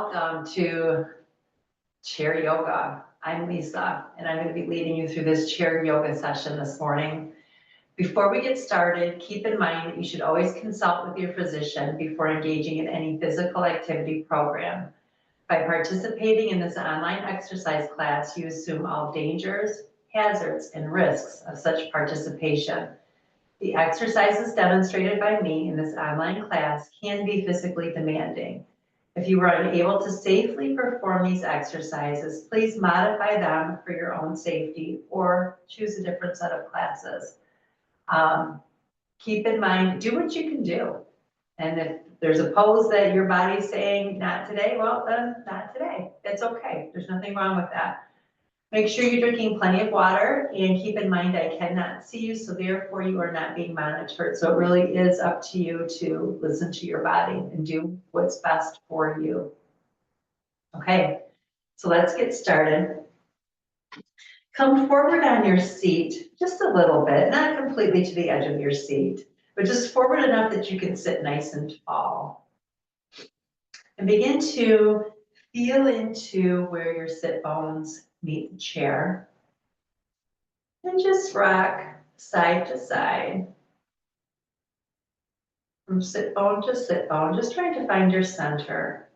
welcome to chair yoga. I'm Lisa, and I'm going to be leading you through this chair yoga session this morning. Before we get started, keep in mind that you should always consult with your physician before engaging in any physical activity program. By participating in this online exercise class, you assume all dangers, hazards, and risks of such participation. The exercises demonstrated by me in this online class can be physically demanding. If you are unable to safely perform these exercises, please modify them for your own safety or choose a different set of classes. Keep in mind, do what you can do. And if there's a pose that your body's saying, not today, well, then not today. It's okay. There's nothing wrong with that. Make sure you're drinking plenty of water, and keep in mind I cannot see you, so therefore you are not being monitored. So it really is up to you to listen to your body and do what's best for you. Okay, so let's get started. Come forward on your seat just a little bit, not completely to the edge of your seat, but just forward enough that you can sit nice and tall. And begin to feel into where your sit bones meet the chair. And just rock side to side. From sit bone to sit bone, just trying to find your center.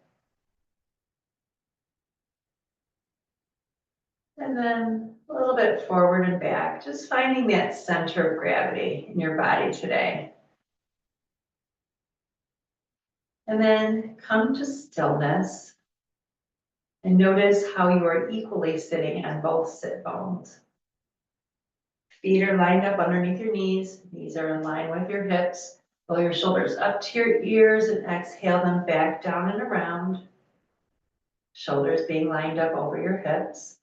And then a little bit forward and back, just finding that center of gravity in your body today. And then come to stillness and notice how you are equally sitting on both sit bones. Feet are lined up underneath your knees are in line with your hips. Pull your shoulders up to your ears and exhale them back down and around. Shoulders being lined up over your hips.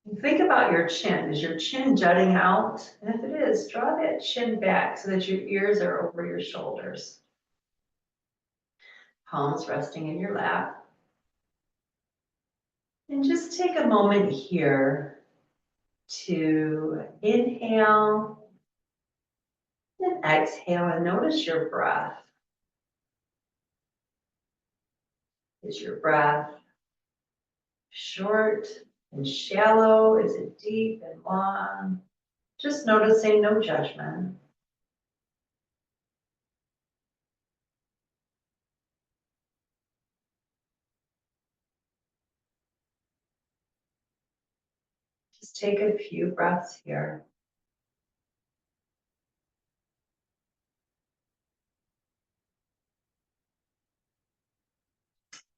And think about your chin. Is your chin jutting out? And if it is, draw that chin back so that your ears are over your shoulders. Palms resting in your lap. And just take a moment here to inhale and exhale and notice your breath. Is your breath short and shallow? Is it deep and long? Just noticing, no judgment. Just take a few breaths here.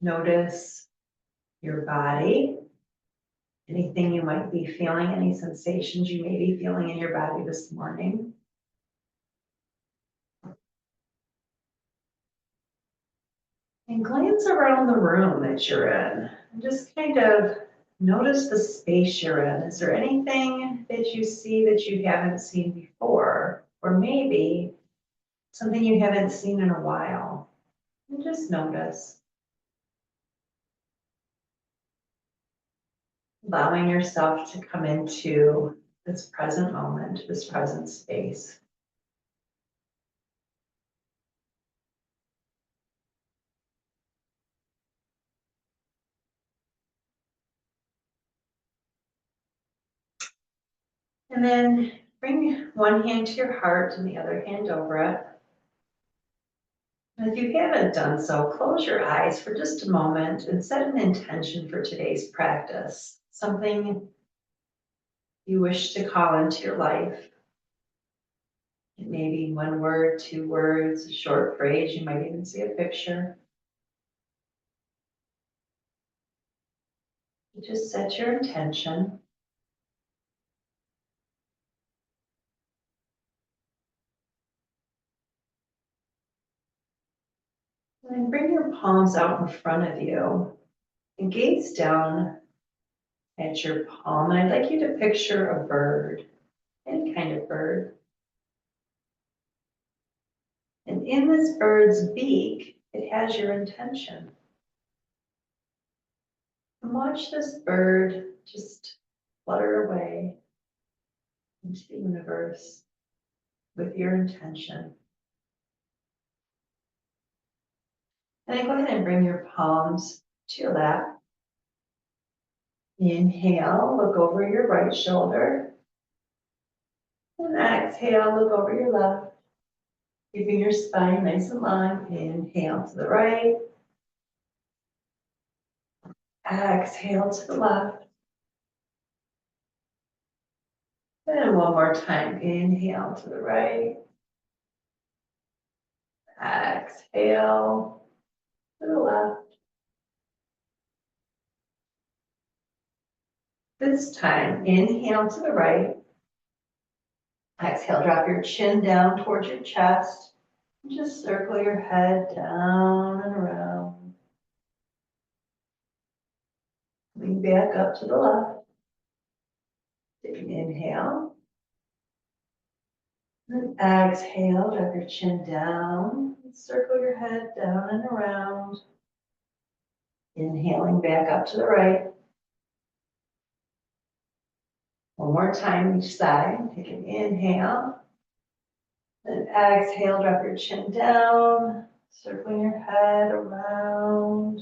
Notice your body, anything you might be feeling, any sensations you may be feeling in your body this morning. And glance around the room that you're in and just kind of notice the space you're in. Is there anything that you see that you haven't seen before? Or maybe something you haven't seen in a while? And just notice. Allowing yourself to come into this present moment, this present space. And then bring one hand to your heart and the other hand over it. And if you haven't done so, close your eyes for just a moment and set an intention for today's practice. Something you wish to call into your life. It may be one word, 2 words, a short phrase. You might even see a picture. You just set your intention. And then bring your palms out in front of you and gaze down at your palm. And I'd like you to picture a bird, any kind of bird. And in this bird's beak, it has your intention. And watch this bird just flutter away into the universe with your intention. And then go ahead and bring your palms to your lap. Inhale, look over your right shoulder. And exhale, look over your left. Keeping your spine nice and long. Inhale to the right. Exhale to the left. And one more time. Inhale to the right. Exhale to the left. This time, inhale to the right. Exhale, drop your chin down towards your chest. Just circle your head down and around. Lean back up to the left. Take an inhale. And exhale, drop your chin down. Circle your head down and around. Inhaling back up to the right. One more time each side. Take an inhale. Then exhale, drop your chin down. Circling your head around.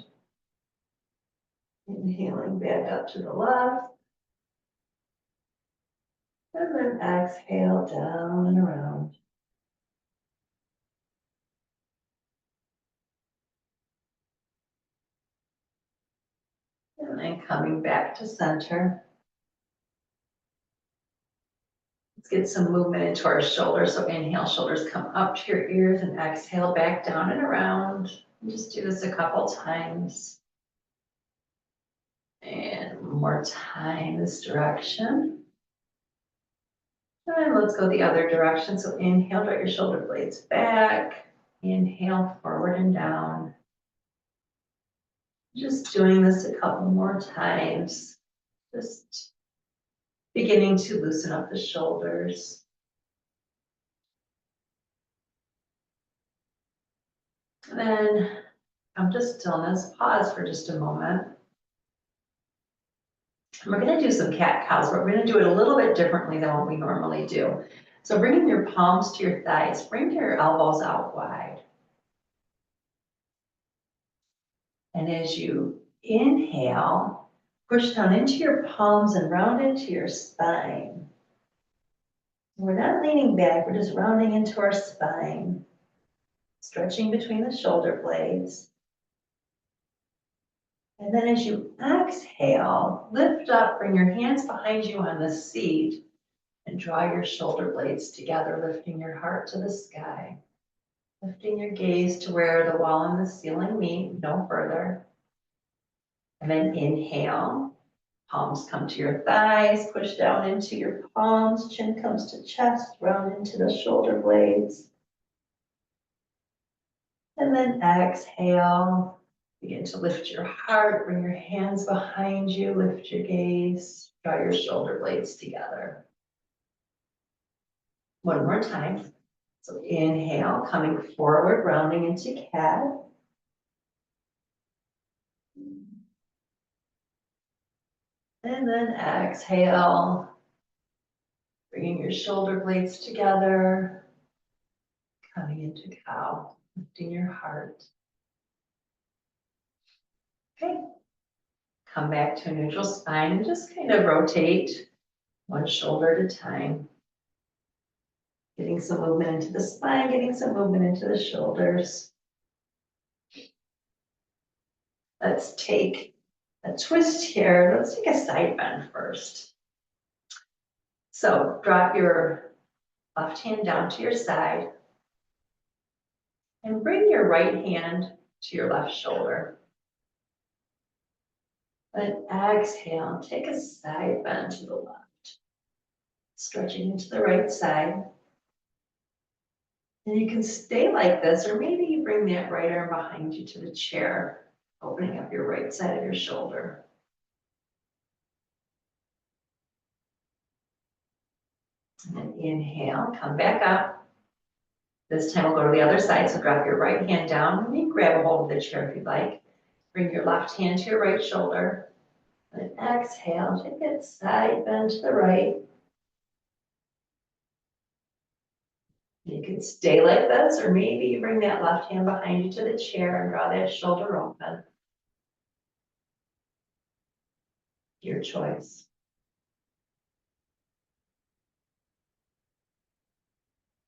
Inhaling back up to the left. And then exhale down and around. And then coming back to center. Let's get some movement into our shoulders. So inhale, shoulders come up to your ears, and exhale back down and around. And just do this a couple times. And one more time this direction. And let's go the other direction. So inhale, draw your shoulder blades back. Inhale, forward and down. Just doing this a couple more times. Just beginning to loosen up the shoulders. And then come to stillness, pause for just a moment. And we're gonna do some cat-cows, but we're gonna do it a little bit differently than what we normally do. So bringing your palms to your thighs, bring your elbows out wide. And as you inhale, push down into your palms and round into your spine. We're not leaning back, we're just rounding into our spine, stretching between the shoulder blades. And then as you exhale, lift up, bring your hands behind you on the seat, and draw your shoulder blades together, lifting your heart to the sky. Lifting your gaze to where the wall and the ceiling meet, no further. And then inhale, palms come to your thighs, push down into your palms, chin comes to chest, round into the shoulder blades. And then exhale, begin to lift your heart, bring your hands behind you, lift your gaze, draw your shoulder blades together. One more time. So inhale, coming forward, rounding into cat. And then exhale, bringing your shoulder blades together, coming into cow, lifting your heart. Okay, come back to a neutral spine and just kind of rotate one shoulder at a time. Getting some movement into the spine, getting some movement into the shoulders. Let's take a twist here. Let's take a side bend first. So drop your left hand down to your side and bring your right hand to your left shoulder. Then exhale, take a side bend to the left, stretching into the right side. And you can stay like this, or maybe you bring that right arm behind you to the chair, opening up your right side of your shoulder. And then inhale, come back up. This time we'll go to the other side, so drop your right hand down, and you can grab a hold of the chair if you'd like. Bring your left hand to your right shoulder. And exhale, take that side bend to the right. You could stay like this, or maybe you bring that left hand behind you to the chair and draw that shoulder open. Your choice.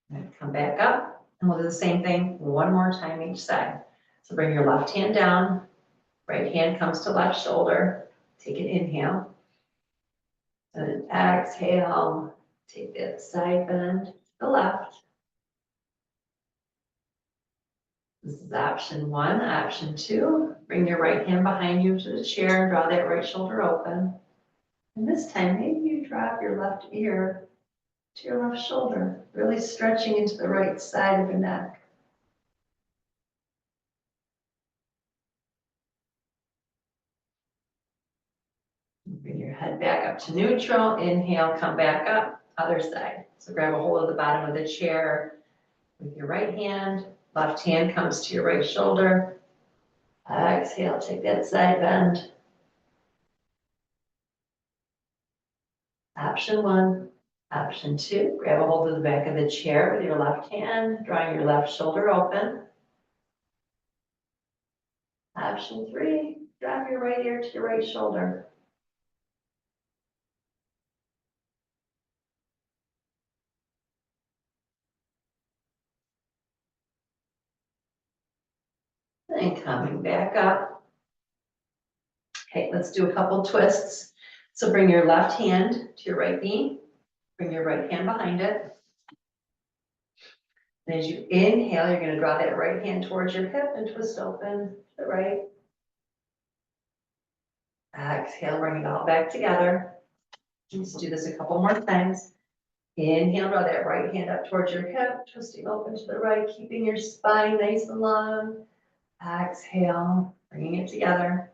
And come back up, and we'll do the same thing one more time each side. So bring your left hand down, right hand comes to left shoulder, take an inhale. And then exhale, take that side bend to the left. This is option one. Option two, bring your right hand behind you to the chair and draw that right shoulder open. And this time, maybe you drop your left ear to your left shoulder, really stretching into the right side of your neck. Bring your head back up to neutral. Inhale, come back up, other side. So grab a hold of the bottom of the chair with your right hand. Left hand comes to your right shoulder. Exhale, take that side bend. Option one. Option two, grab a hold of the back of the chair with your left hand, drawing your left shoulder open. Option three, drop your right ear to your right shoulder. And coming back up. Okay, let's do a couple twists. So bring your left hand to your right knee, bring your right hand behind it. And as you inhale, you're gonna draw that right hand towards your hip and twist open to the right. Exhale, bring it all back together. Let's do this a couple more times. Inhale, draw that right hand up towards your hip, twisting open to the right, keeping your spine nice and long. Exhale, bringing it together.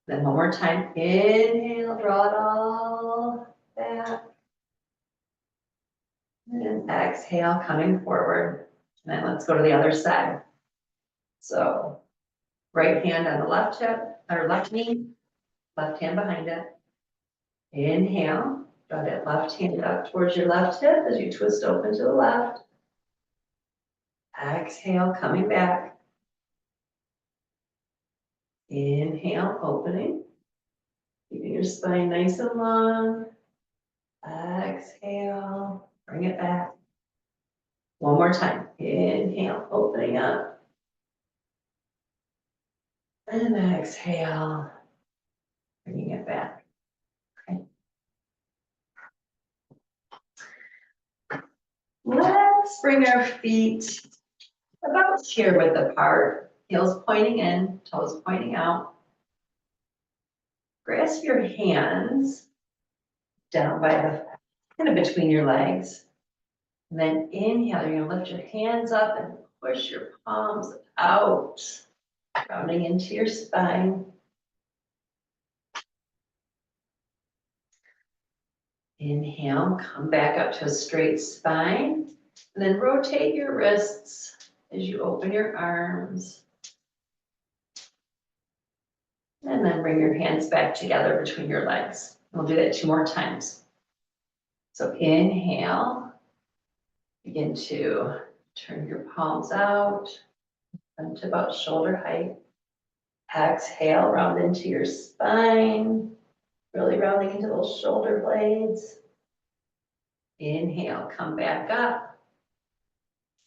Then one more time. Inhale, draw it all back. And exhale, coming forward. And then let's go to the other side. So right hand on the left hip, or left knee, left hand behind it. Inhale, draw that left hand up towards your left hip as you twist open to the left. Exhale, coming back. Inhale, opening. Keeping your spine nice and long. Exhale, bring it back. One more time. Inhale, opening up. And exhale, bringing it back. Okay. Let's bring our feet about here width apart, heels pointing in, toes pointing out. Grasp your hands down by the, kind of between your legs. And then inhale, you're gonna lift your hands up and push your palms out, rounding into your spine. Inhale, come back up to a straight spine, and then rotate your wrists as you open your arms. And then bring your hands back together between your legs. We'll do that 2 more times. So inhale, begin to turn your palms out, and to about shoulder height. Exhale, round into your spine, really rounding into those shoulder blades. Inhale, come back up.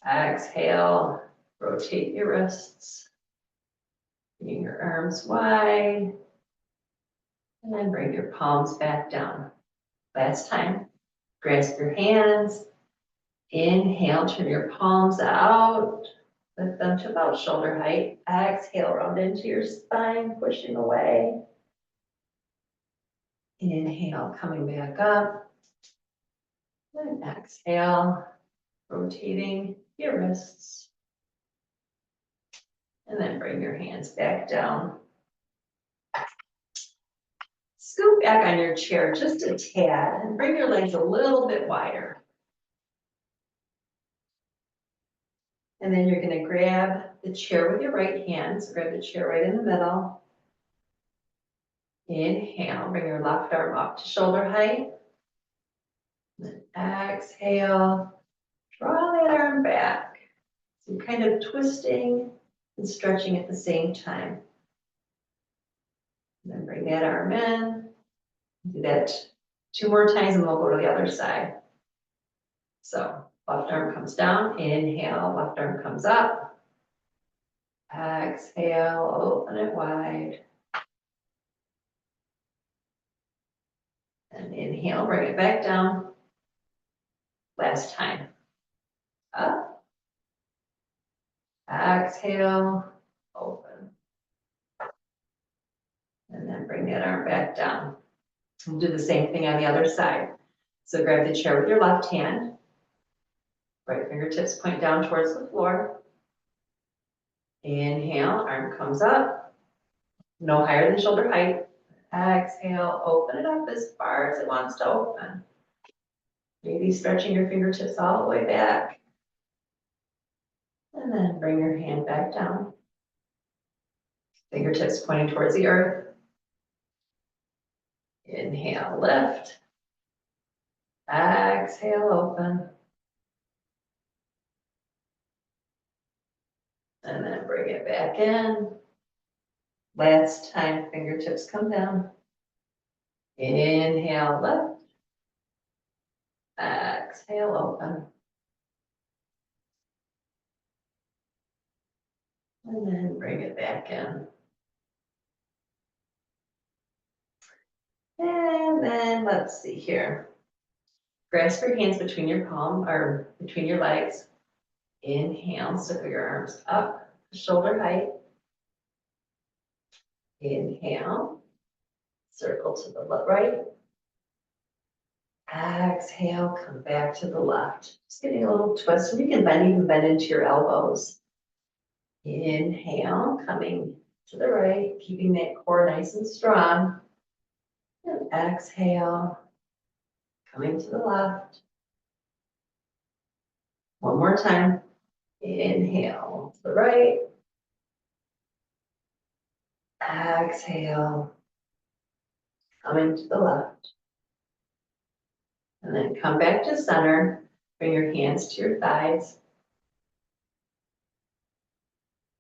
Exhale, rotate your wrists. Bring your arms wide. And then bring your palms back down. Last time, grasp your hands. Inhale, turn your palms out. Lift them to about shoulder height. Exhale, round into your spine, pushing away. Inhale, coming back up. And exhale, rotating your wrists. And then bring your hands back down. Scoot back on your chair just a tad and bring your legs a little bit wider. And then you're gonna grab the chair with your right hand. So grab the chair right in the middle. Inhale, bring your left arm up to shoulder height. Then exhale, draw that arm So you're kind of twisting and stretching at the same time. And then bring that arm in. Do that 2 more times and we'll go to the other side. So left arm comes down, inhale, left arm comes up. Exhale, open it wide. And inhale, bring it back down. Last time. Up. Exhale, open. And then bring that arm back down. We'll do the same thing on the other side. So grab the chair with your left hand. Right fingertips point down towards the floor. Inhale, arm comes up. No higher than shoulder height. Exhale, open it up as far as it wants to open. Maybe stretching your fingertips all the way back. And then bring your hand back down. Fingertips pointing towards the earth. Inhale, lift. Exhale, open. And then bring it back in. Last time, fingertips come down. Inhale, lift. Exhale, open. And then bring it back in. And then let's see here. Grasp your hands between your palm or between your legs. Inhale, circle your arms up, shoulder height. Inhale, circle to the right. Exhale, come back to the left. Just getting a little twist. And you can even bend into your elbows. Inhale, coming to the right, keeping that core nice and strong. And exhale, coming to the left. One more time. Inhale to the right. Exhale, coming to the left. And then come back to center. Bring your hands to your thighs.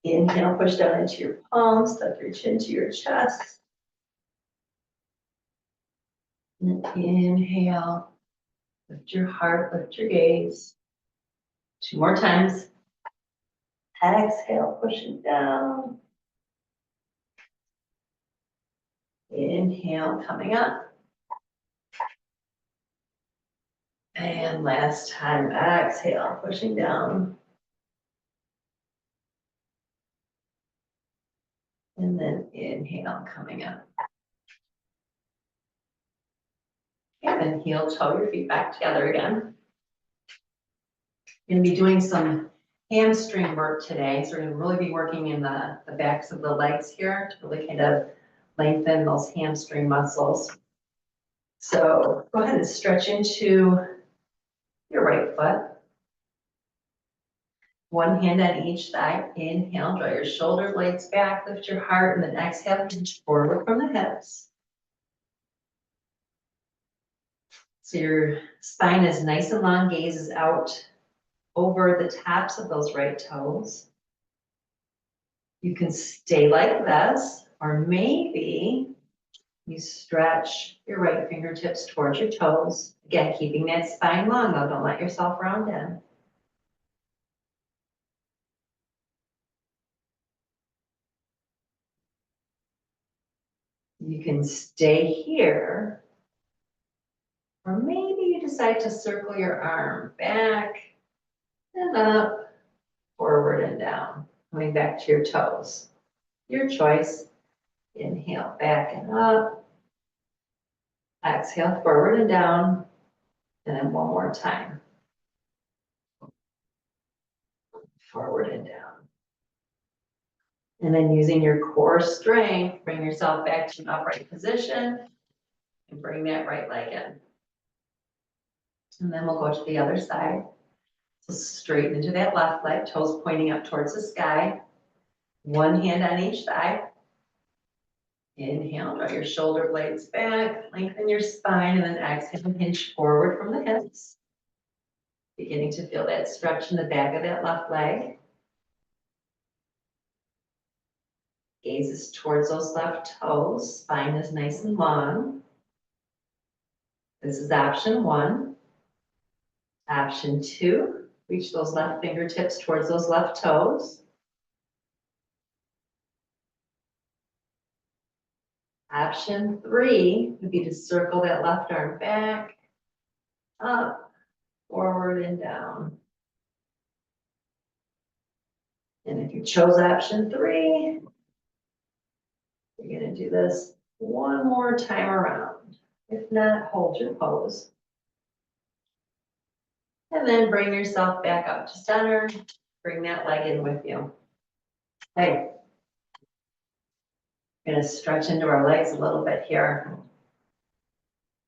Inhale, push down into your palms, tuck your chin to your chest. And then inhale, lift your heart, lift your gaze. 2 more times. Exhale, pushing down. Inhale, coming up. And last time, exhale, pushing down. And then inhale, coming up. And then heel toe your feet back together again. You're gonna be doing some hamstring work today. So we're gonna really be working in the backs of the legs here to really kind of lengthen those hamstring muscles. So go ahead and stretch into your right foot. One hand on each thigh. Inhale, draw your shoulder blades back, lift your heart, and then exhale, hinge forward from the hips. So your spine is nice and long, gaze is out over the tops of those right toes. You can stay like this, or maybe you stretch your right fingertips towards your toes. Again, keeping that spine long though, don't let yourself round in. You can stay here, or maybe you decide to circle your arm back and up, forward and down, coming back to your toes. Your choice. Inhale, back and up. Exhale, forward and down. And then one more time. Forward and down. And then using your core strength, bring yourself back to an upright position and bring that right leg in. And then we'll go to the other side. So straighten into that left leg, toes pointing up towards the sky. One hand on each thigh. Inhale, draw your shoulder blades back, lengthen your spine, and then exhale, hinge forward from the hips. Beginning to feel that stretch in the back of that left leg. Gaze is towards those left toes, spine is nice and long. This is option 1. Option 2, reach those left fingertips towards those left toes. Option 3 would be to circle that left arm back, up, forward, and down. And if you chose option 3, you're going to do this one more time around. If not, hold your pose. And then bring yourself back up to center. Bring that leg in with you. Okay. Going to stretch into our legs a little bit here.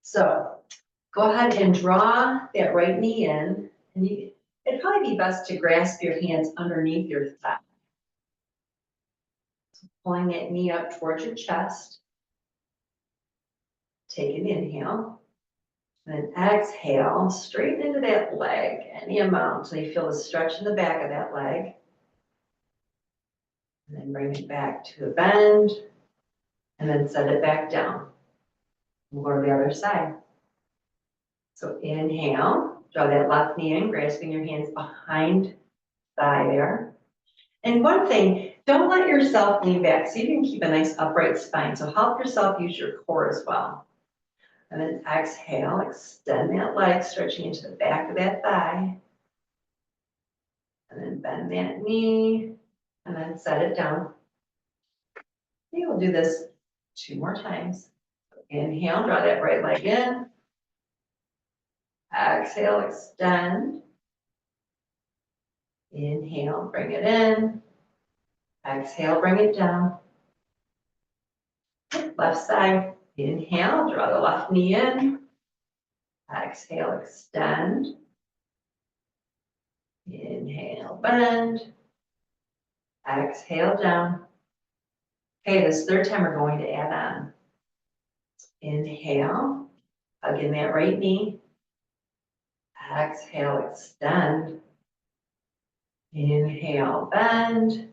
So go ahead and draw that right knee in. And it'd probably be best to grasp your hands underneath your thigh. So pulling that knee up towards your chest. Take an inhale. And then exhale, straighten into that leg, any amount, so you feel the stretch in the back of that leg. And then bring it back to a bend, and then set it back down. We'll go to the other side. So inhale, draw that left knee in, grasping your hands behind thigh there. And one thing, don't let yourself lean back, so you can keep a nice upright spine. So help yourself use your core as well. And then exhale, extend that leg, stretching into the back of that thigh. And then bend that knee, and then set it down. Okay, we'll do this 2 more times. Inhale, draw that right leg in. Exhale, extend. Inhale, bring it in. Exhale, bring it down. Left side. Inhale, draw the left knee in. Exhale, extend. Inhale, bend. Exhale, down. Okay, this third time we're going to add on. Inhale, hug in that right knee. Exhale, extend. Inhale, bend.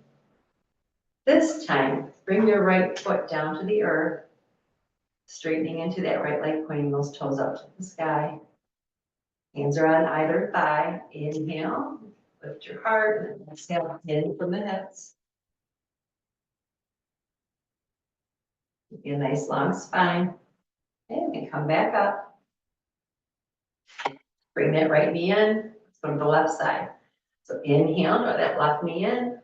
This time, bring your right foot down to the earth, straightening into that right leg, pointing those toes up to the sky. Hands are on either thigh. Inhale, lift your heart, and then exhale in from the hips. Get a nice long spine. Okay, we can come back up. Bring that right knee in. Let's go to the left side. So inhale, draw that left knee in.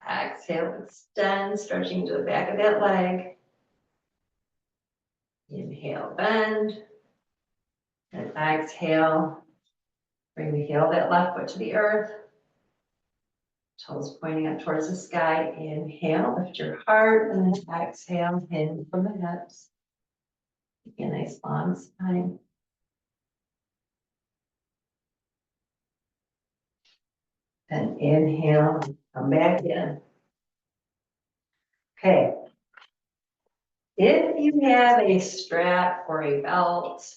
Exhale, extend, stretching to the back of that leg. Inhale, bend. And exhale, bring the heel of that left foot to the earth. Toes pointing up towards the sky. Inhale, lift your heart, and then exhale, in from the hips. Get a nice long spine. And inhale, come back in. Okay. If you have a strap or a belt,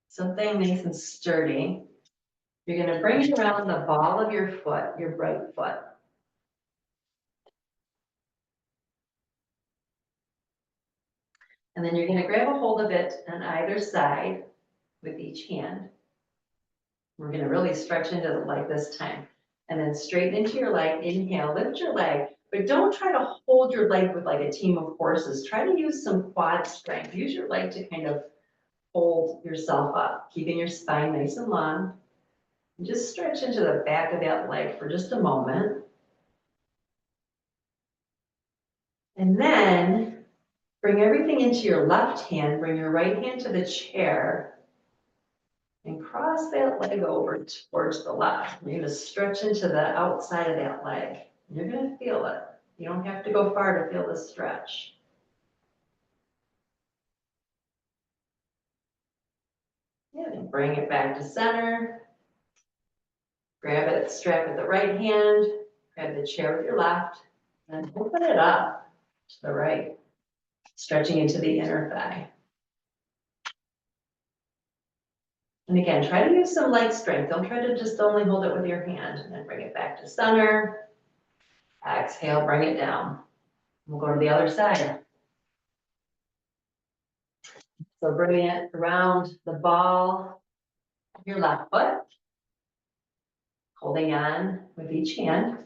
something nice and sturdy, you're going to bring it around the ball of your foot, your right foot. And then you're going to grab a hold of it on either side with each hand. We're going to really stretch into the leg this time. And then straighten into your leg. Inhale, lift your leg. But don't try to hold your leg with like a team of horses. Try to use some quad strength. Use your leg to kind of hold yourself up, keeping your spine nice and long. And just stretch into the back of that leg for just a moment. And then bring everything into your left hand. Bring your right hand to the chair. And cross that leg over towards the left. You're going to stretch into the outside of that leg. You're going to feel it. You don't have to go far to feel the stretch. Yeah, and bring it back to center. Grab it, strap with the right hand. Grab the chair with your left. And open it up to the right. Stretching into the inner thigh. And again, try to use some leg strength. Don't try to just only hold it with your hand. And then bring it back to center. Exhale, bring it down. We'll go to the other side. So bring it around the ball of your left foot, holding on with each hand.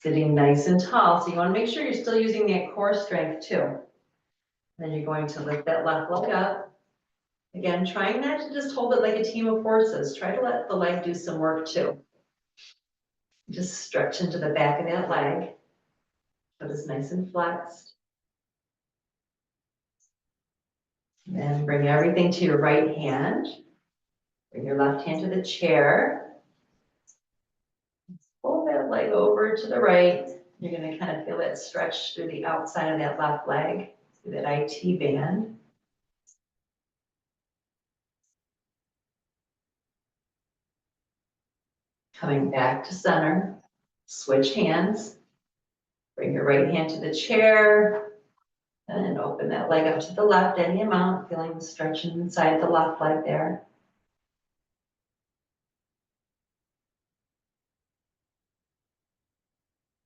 Sitting nice and tall, so you want to make sure you're still using that core strength too. Then you're going to lift that left leg up. Again, trying not to just hold it like a team of horses. Try to let the leg do some work too. Just stretch into the back of that leg. Foot is nice and flexed. Then bring everything to your right hand. Bring your left hand to the chair. Pull that leg over to the right. You're going to kind of feel it stretch through the outside of that left leg, through that IT band. Coming back to center, switch hands. Bring your right hand to the chair, and then open that leg up to the left any amount, feeling the stretch inside the left leg there.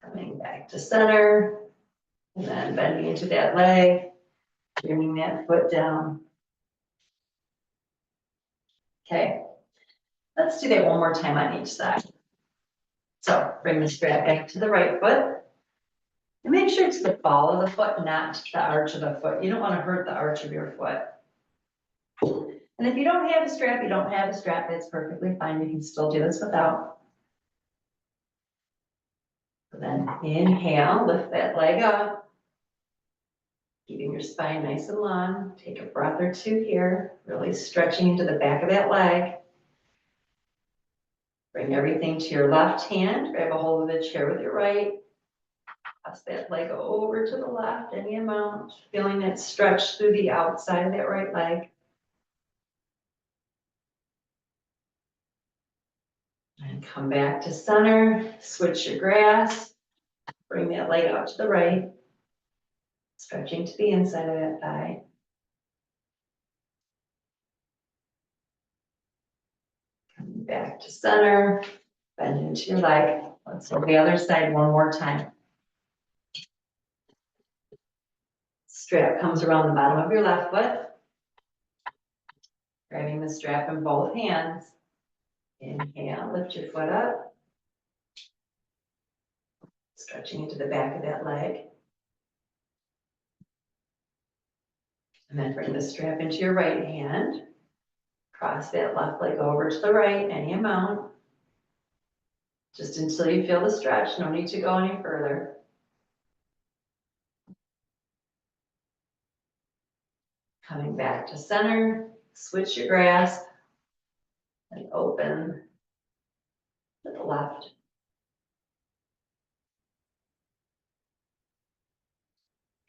Coming back to center, and then bending into that leg, bringing that foot down. Okay, let's do that one more time on each side. So bring the strap back to the right foot. And make sure it's the ball of the foot, not the arch of the foot. You don't want to hurt the arch of your foot. And if you don't have a strap, you don't have a strap, that's perfectly fine. You can still do this without. So then inhale, lift that leg up. Keeping your spine nice and long. Take a breath or two here. Really stretching into the back of that leg. Bring everything to your left hand. Grab a hold of the chair with your right. Pass that leg over to the left, any amount. Feeling that stretch through the outside of that right leg. And come back to center. Switch your grasp. Bring that leg out to the right. Stretching to the inside of that thigh. Coming back to center. Bend into your leg. Let's go the other side one more time. Strap comes around the bottom of your left foot. Grabbing the strap in both hands. Inhale, lift your foot up. Stretching into the back of that leg. And then bring the strap into your right hand. Cross that left leg over to the right, any amount. Just until you feel the stretch, no need to go any further. Coming back to center, switch your grasp, and open to the left.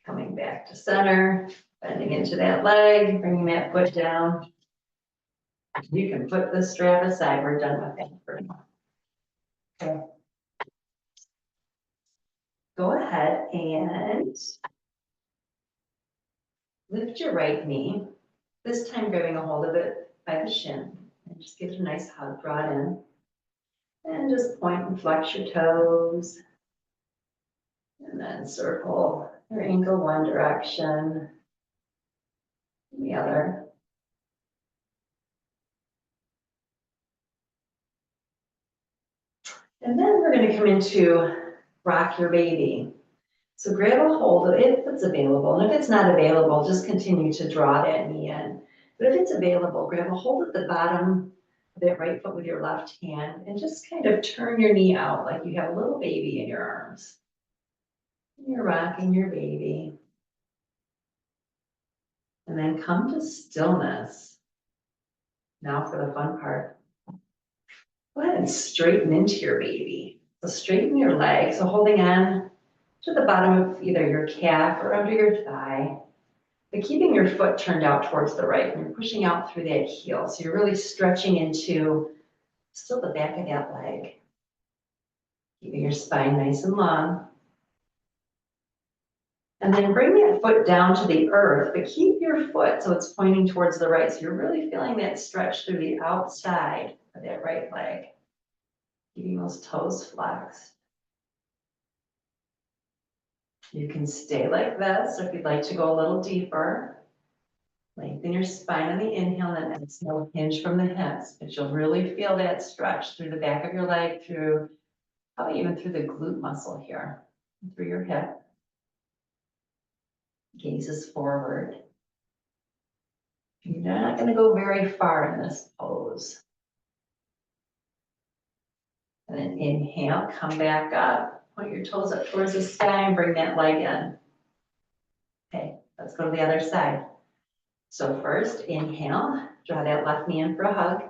Coming back to center, bending into that leg, bringing that foot down. You can put the strap aside, we're done with that for now. Okay. Go ahead and lift your right knee, this time grabbing a hold of it by the shin, and just give it a nice hug, draw it in. And just point and flex your toes. And then circle your ankle one direction, the other. And then we're going to come into rock your baby. So grab a hold of it if it's available. And if it's not available, just continue to draw that knee in. But if it's available, grab a hold of the bottom of that right foot with your left hand and just kind of turn your knee out like you have a little baby in your arms. You're rocking your baby. And then come to stillness. Now for the fun part. Go ahead and straighten into your baby. So straighten your legs. So holding on to the bottom of either your calf or under your thigh. But keeping your foot turned out towards the right. And you're pushing out through that heel. So you're really stretching into still the back of that leg. Keeping your spine nice and long. And then bring that foot down to the earth, but keep your foot so it's pointing towards the right. So you're really feeling that stretch through the outside of that right leg. Keeping those toes flexed. You can stay like this, or if you'd like to go a little deeper, lengthen your spine on the inhale and exhale, hinge from the hips, but you'll really feel that stretch through the back of your leg, through, probably even through the glute muscle here, through your hip. Gazes forward. You're not going to go very far in this pose. And then inhale, come back up, point your toes up towards the sky and bring that leg in. Okay, let's go to the other side. So first, inhale, draw that left knee in for a hug.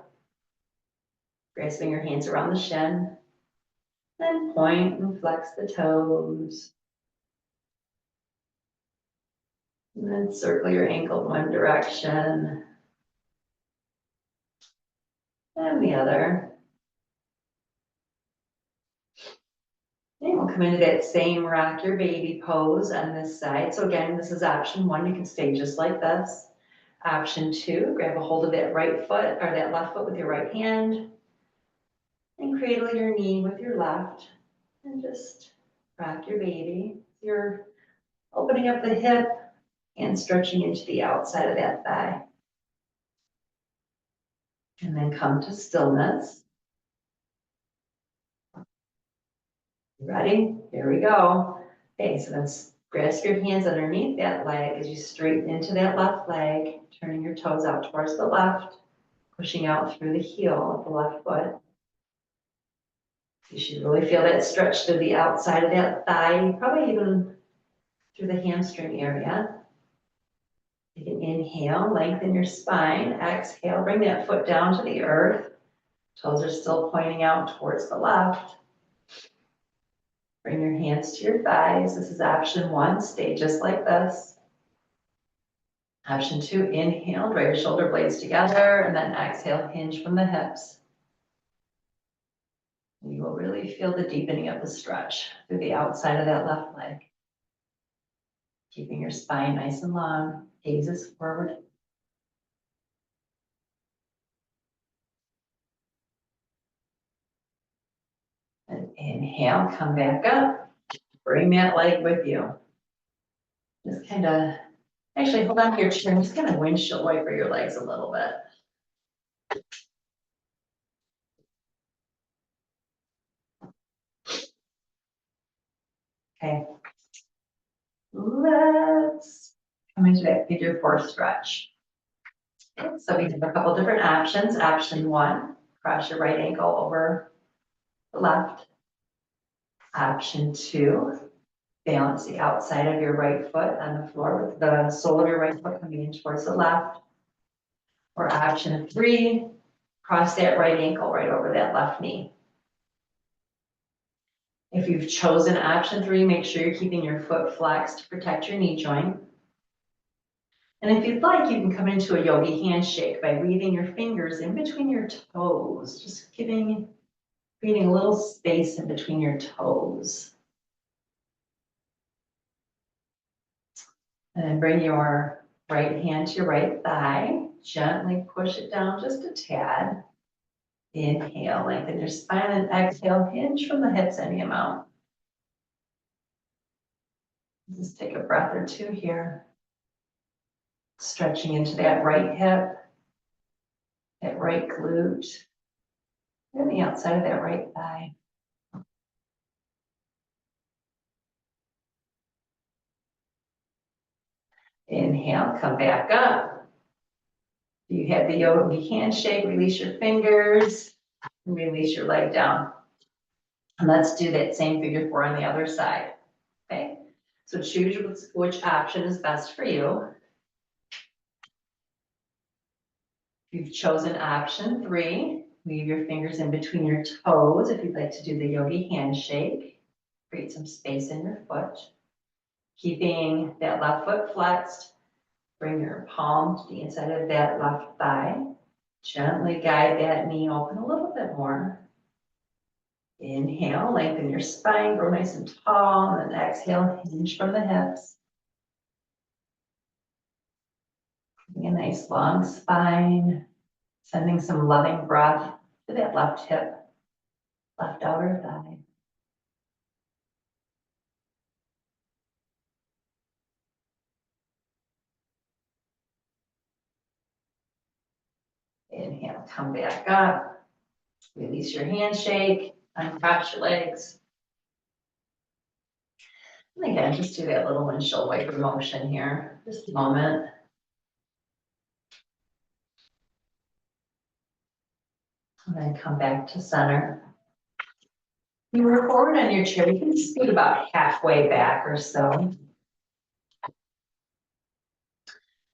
Grasping your hands around the shin. Then point and flex the toes. And then circle your ankle one direction. And the other. And we'll come into that same rock your baby pose on this side. So again, this is option one. You can stay just like this. Option two, grab a hold of that right foot or that left foot with your right hand and cradle your knee with your left and just rock your baby. You're opening up the hip and stretching into the outside of that thigh. And then come to stillness. Ready? Here we go. Okay, so then grasp your hands underneath that leg as you straighten into that left leg, turning your toes out towards the left, pushing out through the heel of the left foot. You should really feel that stretch through the outside of that thigh, probably even through the hamstring area. You can inhale, lengthen your spine. Exhale, bring that foot down to the earth. Toes are still pointing out towards the left. Bring your hands to your thighs. This is option one. Stay just like this. Option two, inhale, draw your shoulder blades together, and then exhale, hinge from the hips. You will really feel the deepening of the stretch through the outside of that left leg. Keeping your spine nice and long, gazes forward. And inhale, come back up, bring that leg with you. Just kind of, actually hold on to your chin, just kind of windshield wiper your legs a little bit. Okay. Let's come into that figure four stretch. Okay, so we have a couple different options. Option one, cross your right ankle over the left. Option two, balance the outside of your right foot on the floor with the sole of your right foot coming in towards the left. Or option three, cross that right ankle right over that left knee. If you've chosen option three, make sure you're keeping your foot flexed to protect your knee joint. And if you'd like, you can come into a yogi handshake by weaving your fingers in between your toes, just creating a little space in between your toes. And then bring your right hand to your right thigh, gently push it down just a tad. Inhale, lengthen your spine, and exhale, hinge from the hips any amount. Just take a breath or two here. Stretching into that right hip, that right glute, and the outside of that right thigh. Inhale, come back up. You have the yogi handshake, release your fingers, and release your leg down. And let's do that same figure four on the other side, okay? So choose which option is best for you. You've chosen option three. Weave your fingers in between your toes if you'd like to do the yogi handshake. Create some space in your foot. Keeping that left foot flexed, bring your palm to the inside of that left thigh. Gently guide that knee open a little bit more. Inhale, lengthen your spine, grow nice and tall, and then exhale, hinge from the hips. Getting a nice long spine, sending some loving breath to that left hip, left outer thigh. Inhale, come back up. Release your handshake, uncross your legs. And again, just do that little windshield wiper motion here, just a moment. And then come back to center. You were forward on your chair, you can scoot about halfway back or so.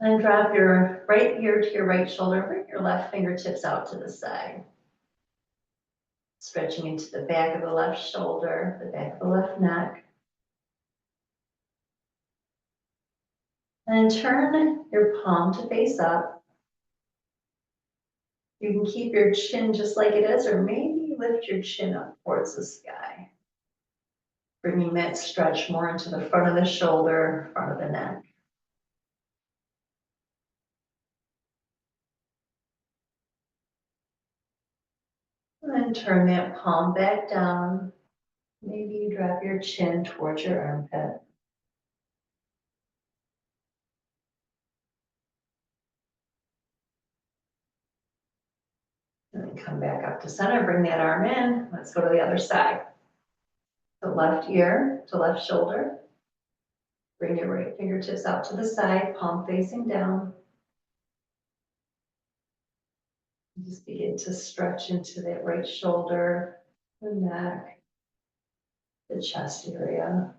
And drop your right ear to your right shoulder, bring your left fingertips out to the side. Stretching into the back of the left shoulder, the back of the left neck. And turn your palm to face up. You can keep your chin just like it is, or maybe lift your chin up towards the sky. Bringing that stretch more into the front of the shoulder, front of the neck. And then turn that palm back down. Maybe you drop your chin towards your armpit. And then come back up to center, bring that arm in. Let's go to the other side. The left ear to left shoulder. Bring your right fingertips out to the side, palm facing down. Just begin to stretch into that right shoulder, the neck, the chest area.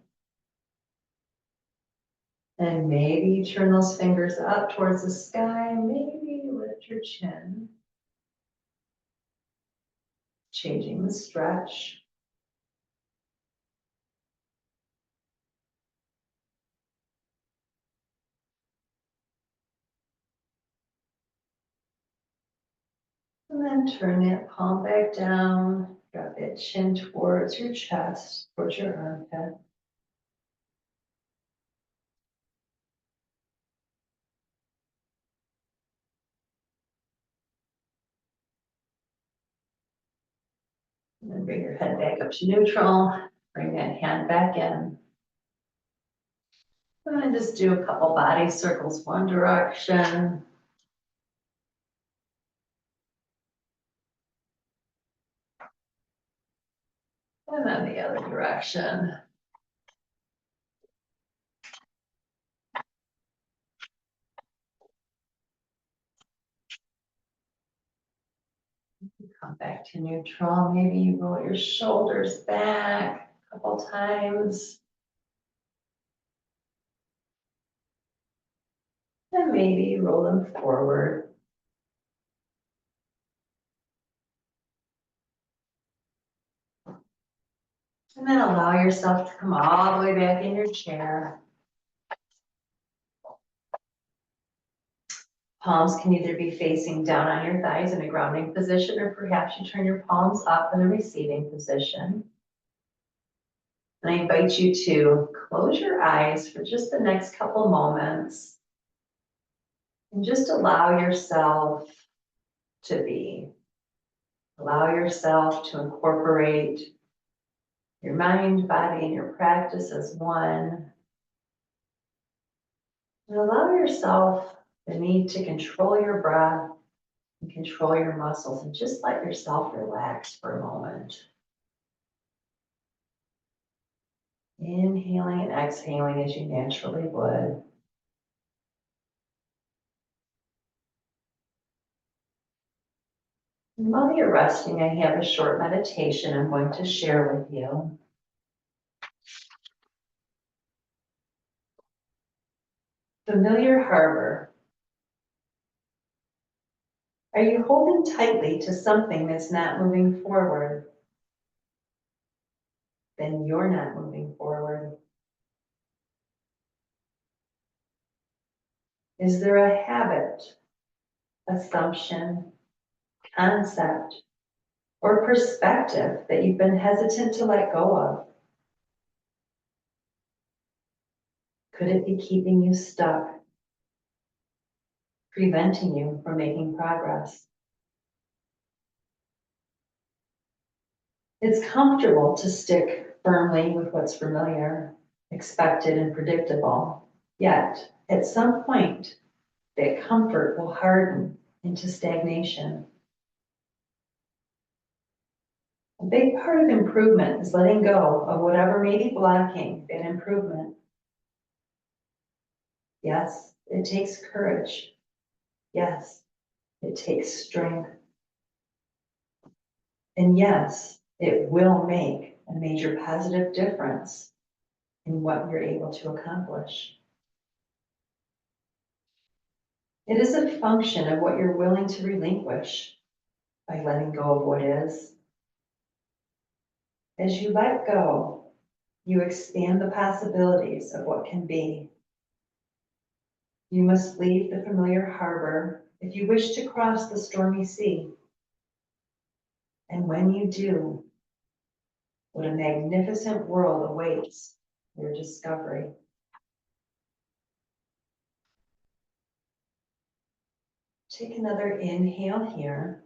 And maybe you turn those fingers up towards the sky. Maybe you lift your chin. Changing the stretch. And then turn that palm back down. Drop that chin towards your chest, towards your armpit. And then bring your head back up to neutral. Bring that hand back in. And just do a couple body circles, one direction. And then the other direction. Come back to neutral. Maybe you roll your shoulders back a couple times. And maybe you roll them forward. And then allow yourself to come all the way back in your chair. Palms can either be facing down on your thighs in a grounding position, or perhaps you turn your palms up in a receiving position. And I invite you to close your eyes for just the next couple moments and just allow yourself to be. Allow yourself to incorporate your mind, body, and your practice as one. And allow yourself the need to control your breath and control your muscles, and just let yourself relax for a moment. Inhaling and exhaling as you naturally would. And while you're resting, I have a short meditation I'm going to share with you. Familiar harbor. Are you holding tightly to something that's not moving forward? Then you're not moving forward. Is there a habit, assumption, concept, or perspective that you've been hesitant to let go of? Could it be keeping you stuck, preventing you from making progress? It's comfortable to stick firmly with what's familiar, expected, and predictable. Yet, at some point, that comfort will harden into stagnation. A big part of improvement is letting go of whatever may be blocking that improvement. Yes, it takes courage. Yes, it takes strength. And yes, it will make a major positive difference in what you're able to accomplish. It is a function of what you're willing to relinquish by letting go of what is. As you let go, you expand the possibilities of what can be. You must leave the familiar harbor if you wish to cross the stormy sea. And when you do, what a magnificent world awaits your discovery. Take another inhale here.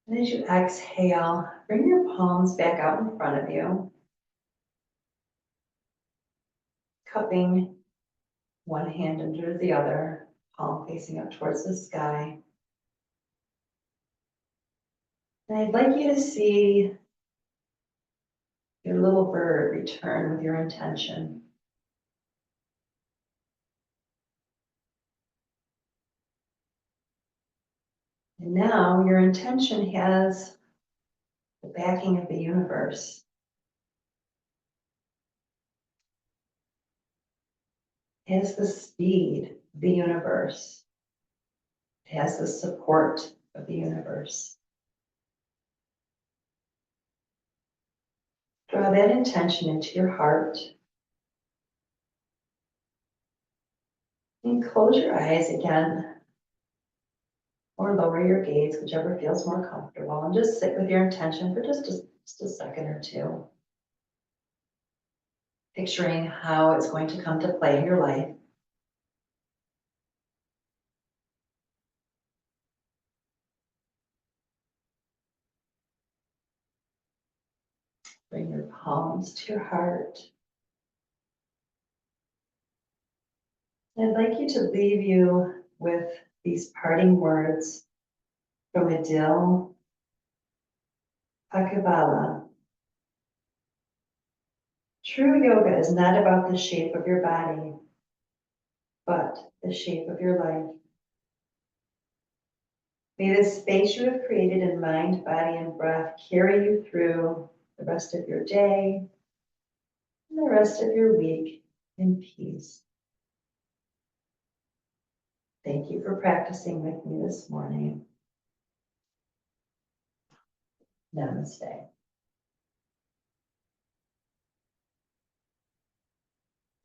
And as you exhale, bring your palms back out in front of you, cupping one hand under the other, palm facing up towards the sky. And I'd like you to see your little bird return with your intention. And now your intention has the backing of the universe. It has the speed of the universe. It has the support of the universe. Draw that intention into your heart. And close your eyes again, or lower your gaze, whichever feels more comfortable, and just sit with your intention for just a second or two. Picturing how it's going to come to play in your life. Bring your palms to your heart. I'd like you to leave you with these parting words from Adil Pakibala. True yoga is not about the shape of your body, but the shape of your life. May the space you have created in mind, body, and breath carry you through the rest of your day and the rest of your week in peace. Thank you for practicing with me this morning. Namaste.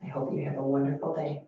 I hope you have a wonderful day.